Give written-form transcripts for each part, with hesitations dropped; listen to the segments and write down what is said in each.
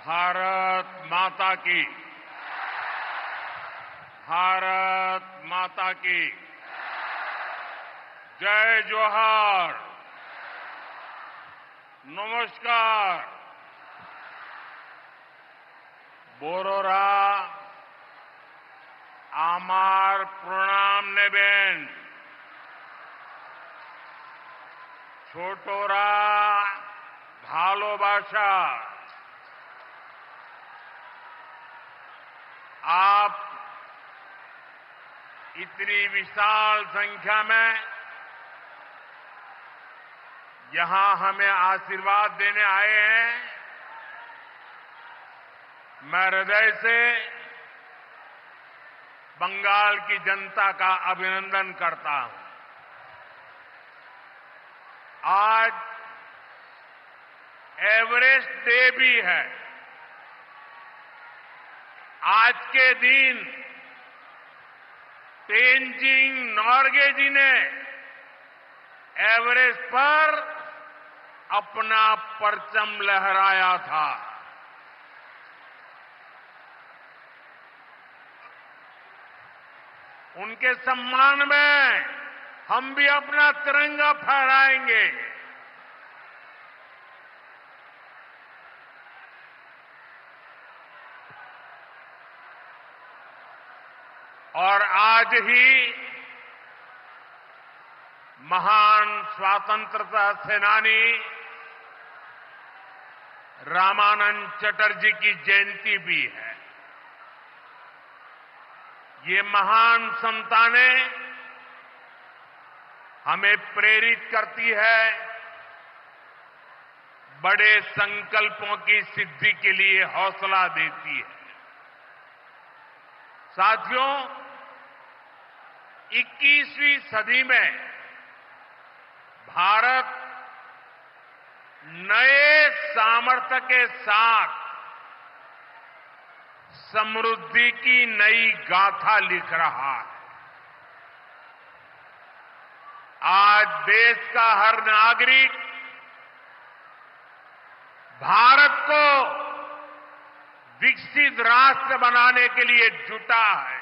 भारत माता की। भारत माता की जय जोहार। नमस्कार। बोरोरा आमार प्रणाम नेबेन। छोटोरा भालोबाशा। आप इतनी विशाल संख्या में यहां हमें आशीर्वाद देने आए हैं। मैं हृदय से बंगाल की जनता का अभिनंदन करता हूं। आज एवरेस्ट डे भी है। आज के दिन तेनजिंग नोर्गे जी ने एवरेस्ट पर अपना परचम लहराया था। उनके सम्मान में हम भी अपना तिरंगा फहराएंगे। और आज ही महान स्वतंत्रता सेनानी रामानंद चटर्जी की जयंती भी है। ये महान संतानें हमें प्रेरित करती है, बड़े संकल्पों की सिद्धि के लिए हौसला देती है। साथियों, 21वीं सदी में भारत नए सामर्थ्य के साथ समृद्धि की नई गाथा लिख रहा है। आज देश का हर नागरिक भारत को विकसित राष्ट्र बनाने के लिए जुटा है,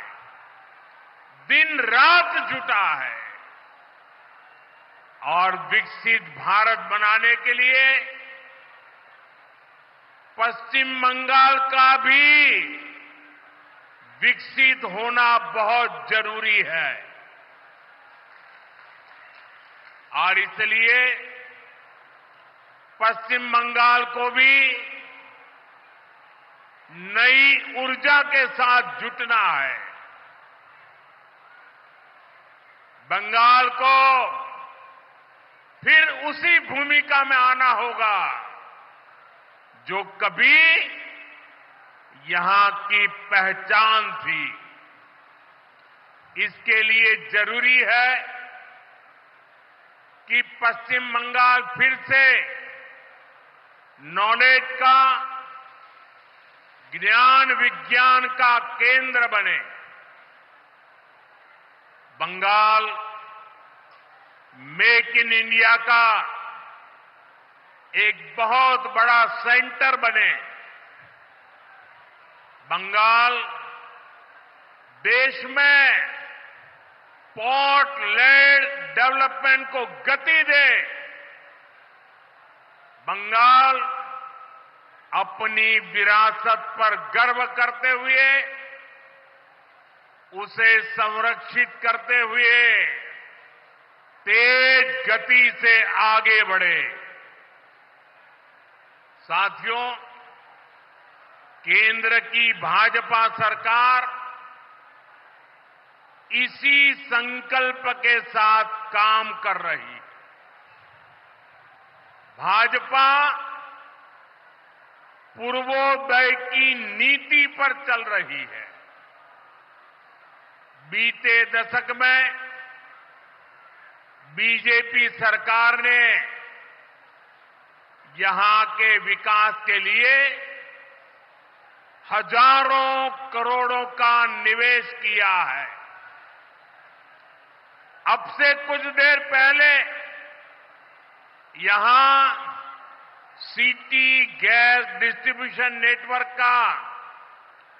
दिन रात जुटा है। और विकसित भारत बनाने के लिए पश्चिम बंगाल का भी विकसित होना बहुत जरूरी है। और इसलिए पश्चिम बंगाल को भी नई ऊर्जा के साथ जुटना है। बंगाल को फिर उसी भूमिका में आना होगा जो कभी यहां की पहचान थी। इसके लिए जरूरी है कि पश्चिम बंगाल फिर से नॉलेज का, ज्ञान विज्ञान का केंद्र बने। बंगाल मेक इन इंडिया का एक बहुत बड़ा सेंटर बने। बंगाल देश में पोर्ट लेड डेवलपमेंट को गति दे। बंगाल अपनी विरासत पर गर्व करते हुए, उसे संरक्षित करते हुए तेज गति से आगे बढ़े। साथियों, केंद्र की भाजपा सरकार इसी संकल्प के साथ काम कर रही है। भाजपा पूर्वोदय की नीति पर चल रही है। बीते दशक में बीजेपी सरकार ने यहां के विकास के लिए हजारों करोड़ों का निवेश किया है। अब से कुछ देर पहले यहां सिटी गैस डिस्ट्रीब्यूशन नेटवर्क का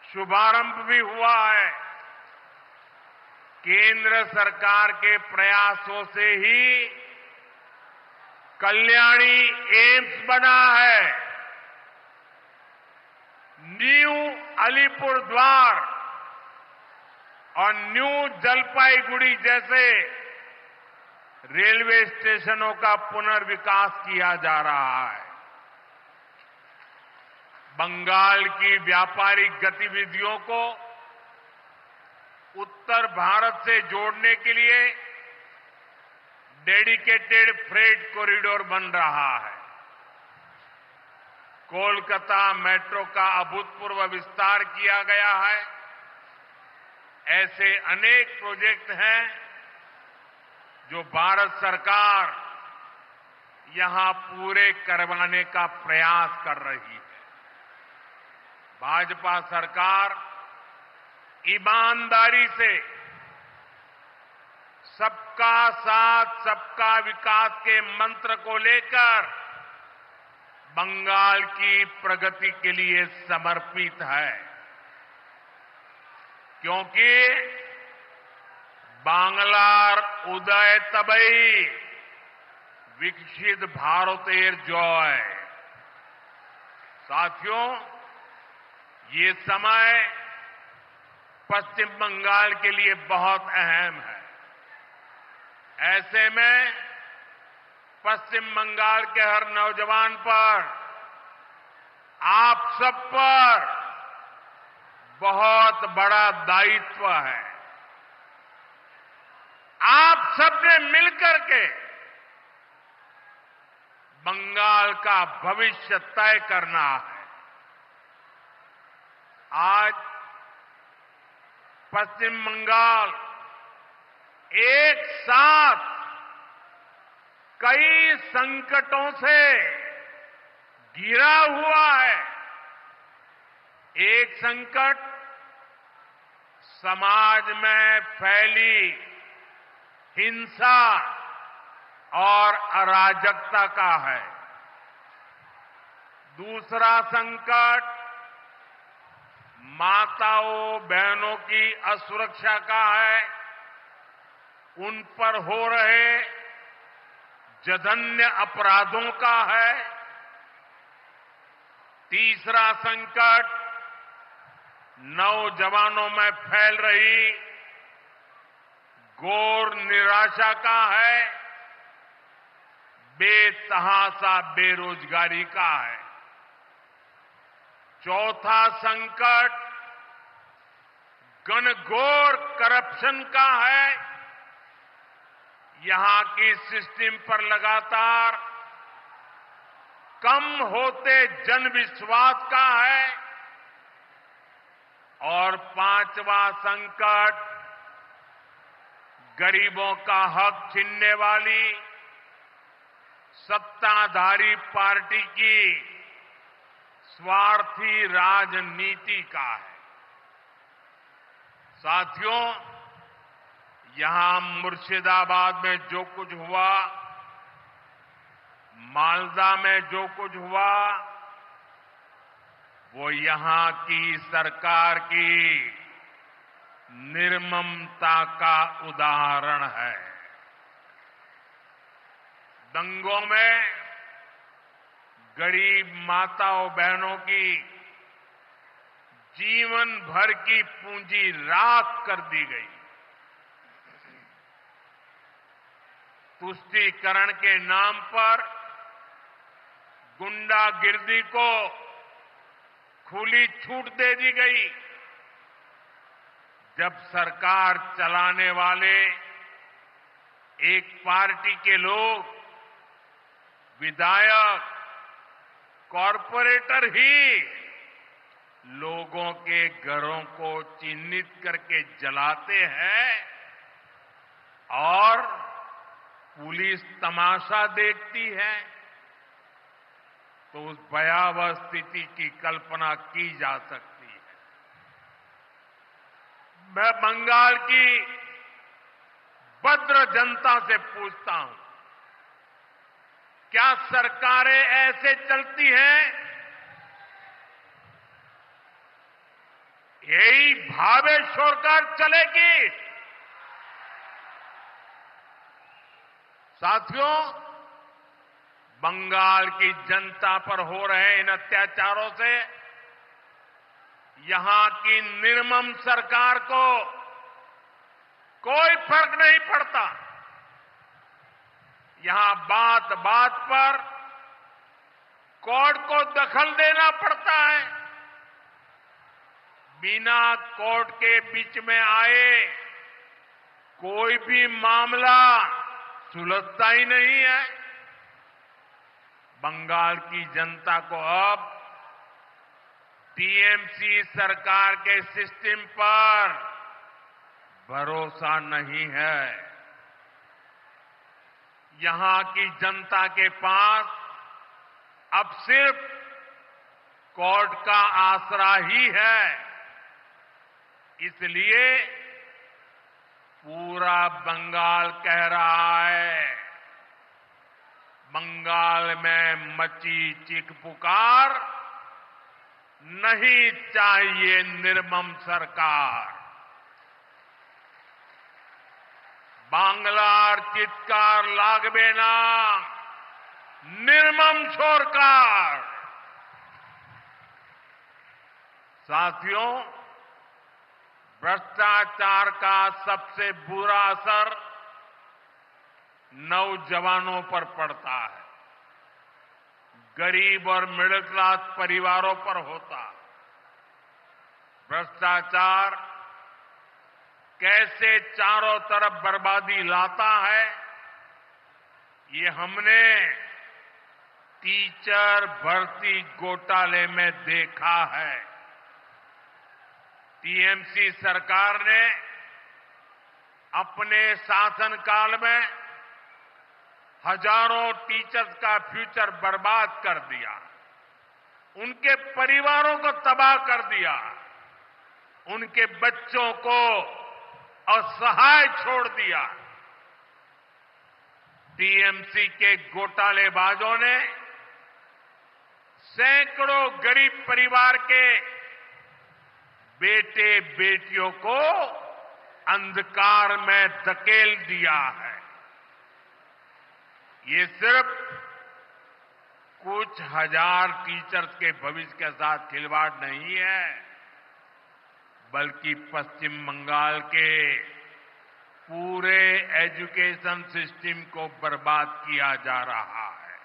शुभारंभ भी हुआ है। केंद्र सरकार के प्रयासों से ही कल्याणी एम्स बना है। न्यू अलीपुरद्वार और न्यू जलपाईगुड़ी जैसे रेलवे स्टेशनों का पुनर्विकास किया जा रहा है। बंगाल की व्यापारिक गतिविधियों को उत्तर भारत से जोड़ने के लिए डेडिकेटेड फ्रेट कॉरिडोर बन रहा है। कोलकाता मेट्रो का अभूतपूर्व विस्तार किया गया है। ऐसे अनेक प्रोजेक्ट हैं जो भारत सरकार यहां पूरे करवाने का प्रयास कर रही है। भाजपा सरकार ईमानदारी से सबका साथ सबका विकास के मंत्र को लेकर बंगाल की प्रगति के लिए समर्पित है, क्योंकि बांग्लार उदय तबई विकसित भारतेर जय। साथियों, ये समय पश्चिम बंगाल के लिए बहुत अहम है। ऐसे में पश्चिम बंगाल के हर नौजवान पर, आप सब पर बहुत बड़ा दायित्व है। आप सबने मिलकर के बंगाल का भविष्य तय करना है। आज पश्चिम बंगाल एक साथ कई संकटों से घिरा हुआ है। एक संकट समाज में फैली हिंसा और अराजकता का है। दूसरा संकट माताओं बहनों की असुरक्षा का है। उन पर हो रहे जघन्य अपराधों का है। तीसरा संकट नौजवानों में फैल रही घोर निराशा का है। बेतहाशा बेरोजगारी का है। चौथा संकट घनघोर करप्शन का है। यहां की सिस्टम पर लगातार कम होते जनविश्वास का है। और पांचवा संकट गरीबों का हक छीनने वाली सत्ताधारी पार्टी की स्वार्थी राजनीति का है। साथियों, यहां मुर्शिदाबाद में जो कुछ हुआ, मालदा में जो कुछ हुआ, वो यहां की सरकार की निर्ममता का उदाहरण है। दंगों में गरीब माताओं बहनों की जीवन भर की पूंजी राख कर दी गई। तुष्टीकरण के नाम पर गुंडागिर्दी को खुली छूट दे दी गई। जब सरकार चलाने वाले एक पार्टी के लोग, विधायक, कॉरपोरेटर ही लोगों के घरों को चिन्हित करके जलाते हैं और पुलिस तमाशा देखती है, तो उस भयावह स्थिति की कल्पना की जा सकती है। मैं बंगाल की भद्र जनता से पूछता हूं, क्या सरकारें ऐसे चलती हैं? यही भावेश्वर कर चलेगी? साथियों, बंगाल की जनता पर हो रहे इन अत्याचारों से यहां की निर्मम सरकार को कोई फर्क नहीं पड़ता। यहां बात बात पर कोर्ट को दखल देना पड़ता है। बिना कोर्ट के बीच में आए कोई भी मामला सुलझता ही नहीं है। बंगाल की जनता को अब टीएमसी सरकार के सिस्टम पर भरोसा नहीं है। यहां की जनता के पास अब सिर्फ कोर्ट का आसरा ही है। इसलिए पूरा बंगाल कह रहा है, बंगाल में मची चीख पुकार, नहीं चाहिए निर्मम सरकार। बांग्लार चित्कार लागबे ना, निर्मम सरकार। साथियों, भ्रष्टाचार का सबसे बुरा असर नौजवानों पर पड़ता है, गरीब और मिडिल क्लास परिवारों पर होता। भ्रष्टाचार कैसे चारों तरफ बर्बादी लाता है, ये हमने टीचर भर्ती घोटाले में देखा है। टीएमसी सरकार ने अपने शासनकाल में हजारों टीचर्स का फ्यूचर बर्बाद कर दिया, उनके परिवारों को तबाह कर दिया, उनके बच्चों को असहाय छोड़ दिया। टीएमसी के घोटालेबाजों ने सैकड़ों गरीब परिवार के बेटे बेटियों को अंधकार में धकेल दिया है। ये सिर्फ कुछ हजार टीचर्स के भविष्य के साथ खिलवाड़ नहीं है, बल्कि पश्चिम बंगाल के पूरे एजुकेशन सिस्टम को बर्बाद किया जा रहा है।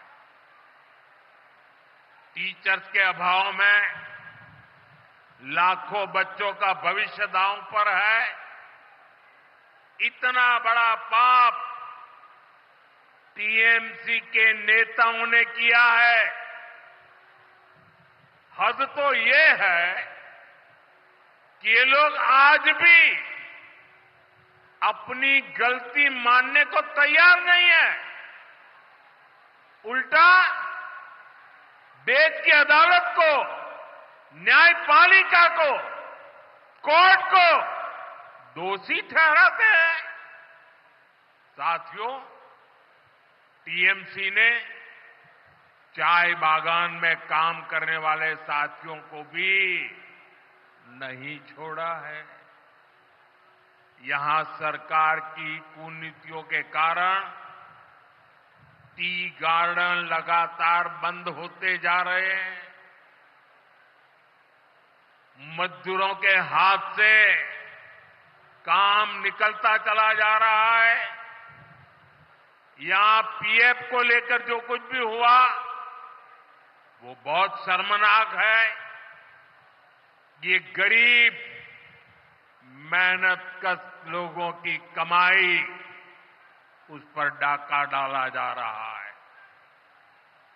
टीचर्स के अभाव में लाखों बच्चों का भविष्य दांव पर है। इतना बड़ा पाप टीएमसी के नेताओं ने किया है। हद तो ये है कि ये लोग आज भी अपनी गलती मानने को तैयार नहीं है। उल्टा देश की अदालत को, न्यायपालिका को, कोर्ट को दोषी ठहराते हैं। साथियों, टीएमसी ने चाय बागान में काम करने वाले साथियों को भी नहीं छोड़ा है। यहां सरकार की कुनीतियों के कारण टी गार्डन लगातार बंद होते जा रहे हैं। मजदूरों के हाथ से काम निकलता चला जा रहा है। यहां पीएफ को लेकर जो कुछ भी हुआ वो बहुत शर्मनाक है। ये गरीब मेहनतकश लोगों की कमाई, उस पर डाका डाला जा रहा है।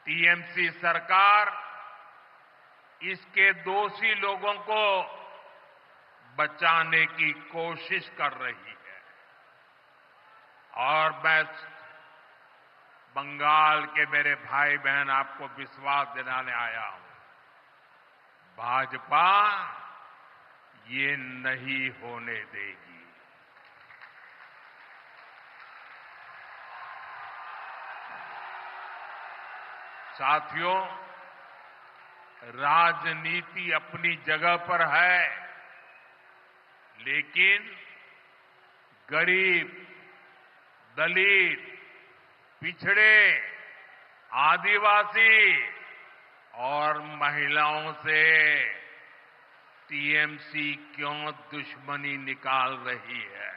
टीएमसी सरकार इसके दोषी लोगों को बचाने की कोशिश कर रही है। और मैं बंगाल के मेरे भाई बहन आपको विश्वास दिलाने आया हूं, भाजपा ये नहीं होने देगी। साथियों, राजनीति अपनी जगह पर है, लेकिन गरीब, दलित, पिछड़े, आदिवासी और महिलाओं से टीएमसी क्यों दुश्मनी निकाल रही है?